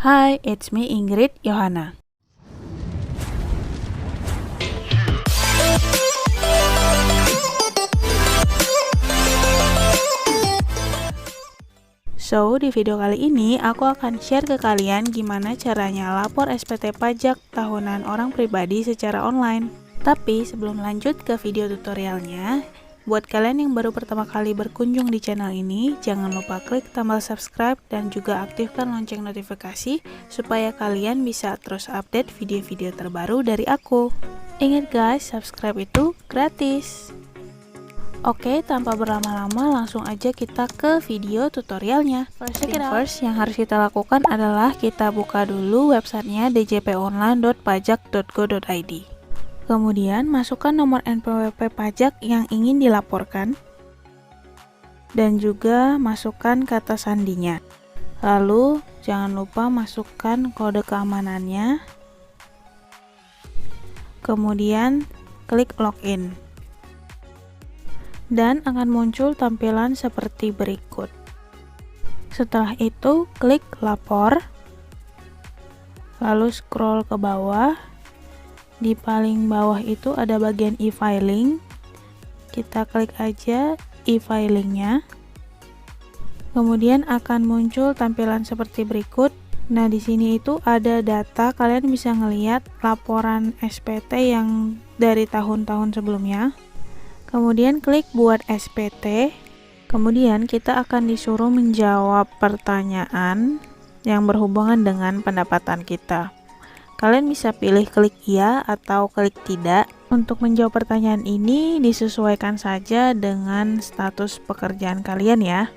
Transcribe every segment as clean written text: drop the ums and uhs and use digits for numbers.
Hi, it's me Ingrid Yohana. So, di video kali ini aku akan share ke kalian gimana caranya lapor SPT pajak tahunan orang pribadi secara online. Tapi sebelum lanjut ke video tutorialnya, buat kalian yang baru pertama kali berkunjung di channel ini, jangan lupa klik tombol subscribe dan juga aktifkan lonceng notifikasi supaya kalian bisa terus update video-video terbaru dari aku. Ingat guys, subscribe itu gratis. Oke, tanpa berlama-lama langsung aja kita ke video tutorialnya. First yang harus kita lakukan adalah kita buka dulu websitenya djponline.pajak.go.id. Kemudian masukkan nomor NPWP pajak yang ingin dilaporkan dan juga masukkan kata sandinya. Lalu jangan lupa masukkan kode keamanannya. Kemudian klik login. Dan akan muncul tampilan seperti berikut. Setelah itu klik lapor. Lalu scroll ke bawah. Di paling bawah itu ada bagian e-filing. Kita klik aja e-filingnya. Kemudian akan muncul tampilan seperti berikut. Nah, di sini itu ada data, kalian bisa ngelihat laporan SPT yang dari tahun-tahun sebelumnya. Kemudian klik buat SPT. Kemudian kita akan disuruh menjawab pertanyaan yang berhubungan dengan pendapatan kita. Kalian bisa pilih klik iya atau klik tidak. Untuk menjawab pertanyaan ini disesuaikan saja dengan status pekerjaan kalian ya,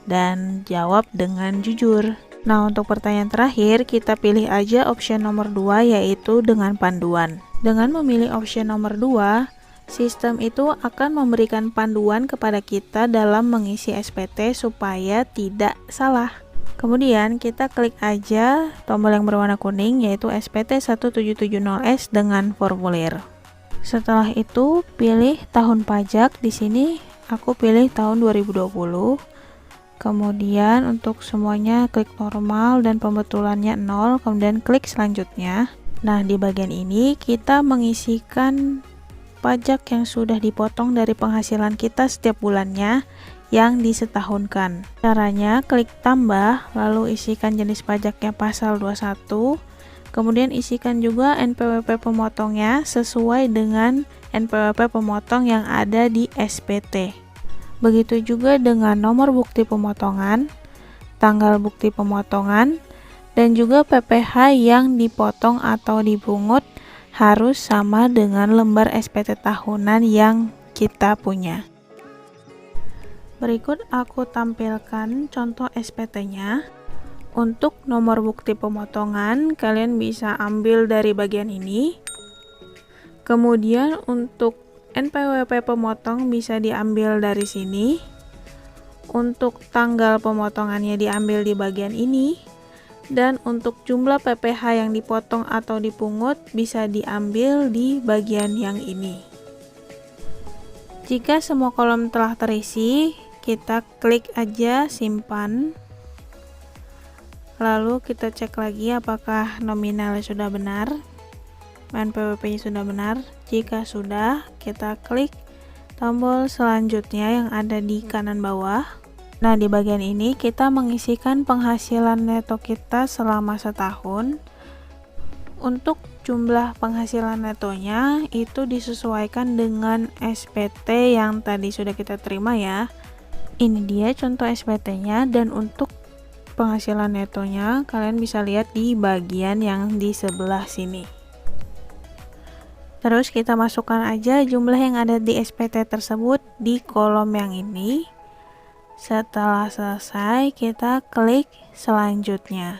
dan jawab dengan jujur. Nah, untuk pertanyaan terakhir kita pilih aja option nomor 2, yaitu dengan panduan. Dengan memilih option nomor 2, sistem itu akan memberikan panduan kepada kita dalam mengisi SPT supaya tidak salah. Kemudian kita klik aja tombol yang berwarna kuning, yaitu SPT 1770S dengan formulir. Setelah itu pilih tahun pajak. Di sini aku pilih tahun 2020. Kemudian untuk semuanya klik normal dan pembetulannya 0, kemudian klik selanjutnya. Nah, di bagian ini kita mengisikan pajak yang sudah dipotong dari penghasilan kita setiap bulannya yang disetahunkan. Caranya klik tambah, lalu isikan jenis pajaknya pasal 21, kemudian isikan juga NPWP pemotongnya sesuai dengan NPWP pemotong yang ada di SPT. Begitu juga dengan nomor bukti pemotongan, tanggal bukti pemotongan, dan juga PPh yang dipotong atau dipungut harus sama dengan lembar SPT tahunan yang kita punya. Berikut aku tampilkan contoh SPT-nya. Untuk nomor bukti pemotongan, kalian bisa ambil dari bagian ini. Kemudian untuk NPWP pemotong bisa diambil dari sini. Untuk tanggal pemotongannya diambil di bagian ini. Dan untuk jumlah PPh yang dipotong atau dipungut bisa diambil di bagian yang ini. Jika semua kolom telah terisi, kita klik aja simpan. Lalu kita cek lagi apakah nominalnya sudah benar, NPWP-nya sudah benar. Jika sudah, kita klik tombol selanjutnya yang ada di kanan bawah. Nah, di bagian ini kita mengisikan penghasilan neto kita selama setahun. Untuk jumlah penghasilan netonya itu disesuaikan dengan SPT yang tadi sudah kita terima ya. Ini dia contoh SPT-nya, dan untuk penghasilan netonya kalian bisa lihat di bagian yang di sebelah sini. Terus kita masukkan aja jumlah yang ada di SPT tersebut di kolom yang ini. Setelah selesai, kita klik selanjutnya.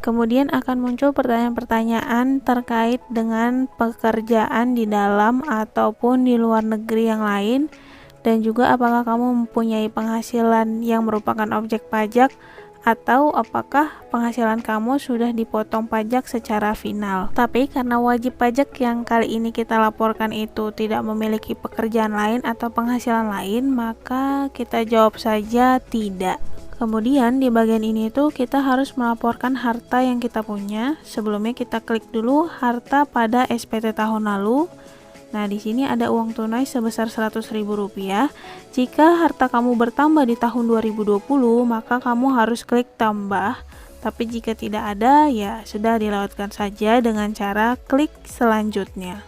Kemudian akan muncul pertanyaan-pertanyaan terkait dengan pekerjaan di dalam ataupun di luar negeri yang lain, dan juga apakah kamu mempunyai penghasilan yang merupakan objek pajak, atau apakah penghasilan kamu sudah dipotong pajak secara final. Tapi karena wajib pajak yang kali ini kita laporkan itu tidak memiliki pekerjaan lain atau penghasilan lain, maka kita jawab saja tidak. Kemudian di bagian ini tuh kita harus melaporkan harta yang kita punya. Sebelumnya kita klik dulu harta pada SPT tahun lalu. Nah, di sini ada uang tunai sebesar Rp100.000. Jika harta kamu bertambah di tahun 2020, maka kamu harus klik tambah. Tapi jika tidak ada, ya sudah dilewatkan saja dengan cara klik selanjutnya.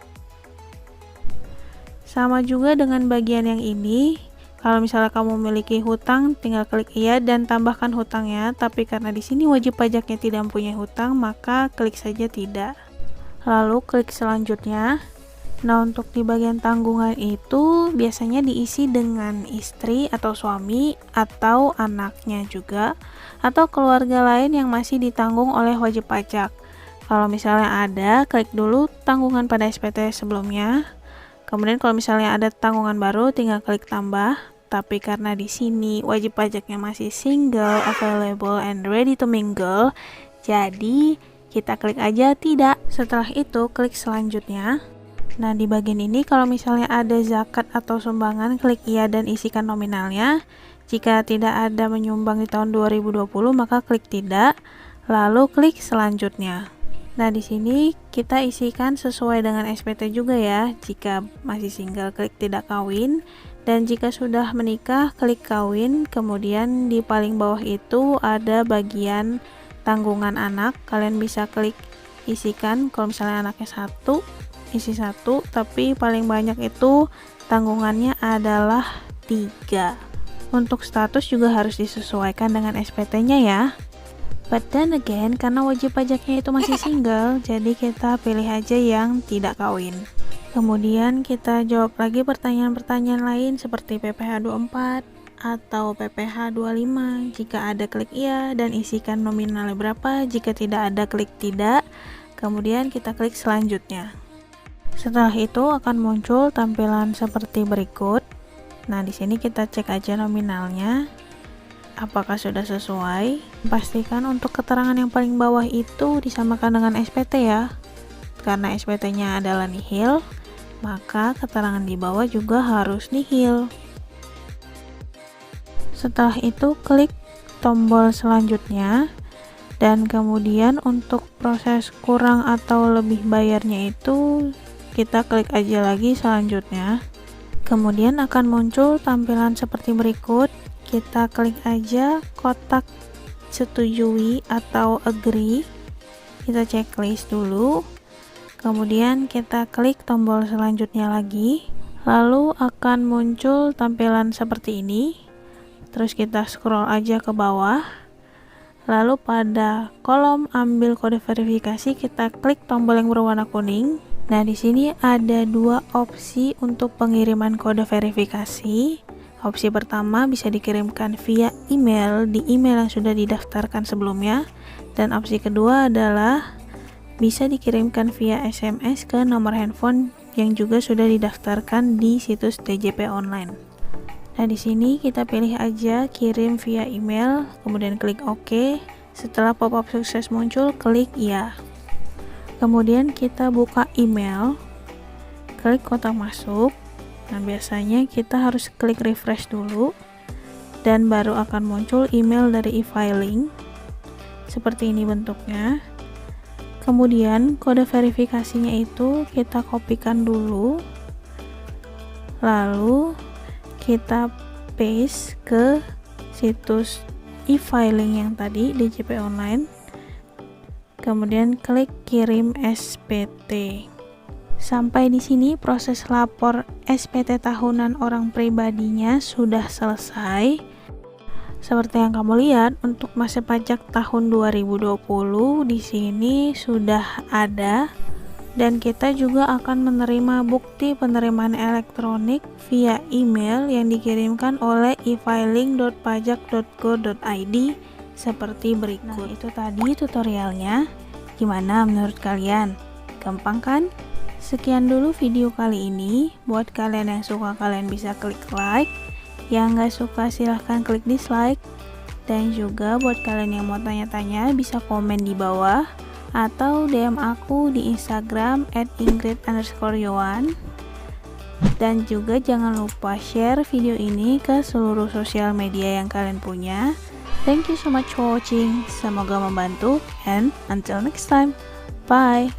Sama juga dengan bagian yang ini. Kalau misalnya kamu memiliki hutang, tinggal klik iya dan tambahkan hutangnya. Tapi karena di sini wajib pajaknya tidak mempunyai hutang, maka klik saja tidak. Lalu klik selanjutnya. Nah, untuk di bagian tanggungan itu biasanya diisi dengan istri atau suami atau anaknya juga, atau keluarga lain yang masih ditanggung oleh wajib pajak. Kalau misalnya ada, klik dulu tanggungan pada SPT sebelumnya. Kemudian kalau misalnya ada tanggungan baru, tinggal klik tambah. Tapi karena di sini wajib pajaknya masih single, available, and ready to mingle, jadi kita klik aja tidak. Setelah itu klik selanjutnya. Nah, di bagian ini kalau misalnya ada zakat atau sumbangan, klik iya dan isikan nominalnya. Jika tidak ada menyumbang di tahun 2020, maka klik tidak. Lalu klik selanjutnya. Nah, di sini kita isikan sesuai dengan SPT juga ya. Jika masih single, klik tidak kawin, dan jika sudah menikah, klik kawin. Kemudian di paling bawah itu ada bagian tanggungan anak. Kalian bisa klik isikan. Kalau misalnya anaknya 1, isi 1, tapi paling banyak itu tanggungannya adalah 3. Untuk status juga harus disesuaikan dengan SPT-nya ya. But then again, karena wajib pajaknya itu masih single, jadi kita pilih aja yang tidak kawin. Kemudian kita jawab lagi pertanyaan-pertanyaan lain seperti PPh 24 atau PPh 25. Jika ada, klik iya dan isikan nominalnya berapa. Jika tidak ada, klik tidak. Kemudian kita klik selanjutnya. Setelah itu akan muncul tampilan seperti berikut. Nah, di sini kita cek aja nominalnya. Apakah sudah sesuai? Pastikan untuk keterangan yang paling bawah itu disamakan dengan SPT ya. Karena SPT-nya adalah nihil, maka keterangan di bawah juga harus nihil. Setelah itu klik tombol selanjutnya, dan kemudian untuk proses kurang atau lebih bayarnya itu kita klik aja lagi selanjutnya. Kemudian akan muncul tampilan seperti berikut. Kita klik aja kotak setujui atau agree. Kita checklist dulu. Kemudian kita klik tombol selanjutnya lagi. Lalu akan muncul tampilan seperti ini. Terus kita scroll aja ke bawah. Lalu pada kolom ambil kode verifikasi kita klik tombol yang berwarna kuning. Nah, di sini ada dua opsi untuk pengiriman kode verifikasi. Opsi pertama bisa dikirimkan via email di email yang sudah didaftarkan sebelumnya, dan opsi kedua adalah bisa dikirimkan via SMS ke nomor handphone yang juga sudah didaftarkan di situs DJP online. Nah, di sini kita pilih aja kirim via email, kemudian klik OK. Setelah pop-up sukses muncul, klik ya. Kemudian kita buka email, klik kotak masuk. Nah, biasanya kita harus klik refresh dulu dan baru akan muncul email dari e-filing. Seperti ini bentuknya. Kemudian kode verifikasinya itu kita kopikan dulu. Lalu kita paste ke situs e-filing yang tadi DJP online. Kemudian klik kirim SPT. Sampai di sini proses lapor SPT tahunan orang pribadinya sudah selesai. Seperti yang kamu lihat, untuk masa pajak tahun 2020 di sini sudah ada, dan kita juga akan menerima bukti penerimaan elektronik via email yang dikirimkan oleh e-filing.pajak.go.id seperti berikut. Nah, itu tadi tutorialnya. Gimana menurut kalian? Gampang kan? Sekian dulu video kali ini. Buat kalian yang suka, kalian bisa klik like. Yang nggak suka silahkan klik dislike. Dan juga buat kalian yang mau tanya-tanya bisa komen di bawah atau DM aku di Instagram @ingrid_yuan. Dan juga jangan lupa share video ini ke seluruh sosial media yang kalian punya. Thank you so much for watching. Semoga membantu and until next time. Bye.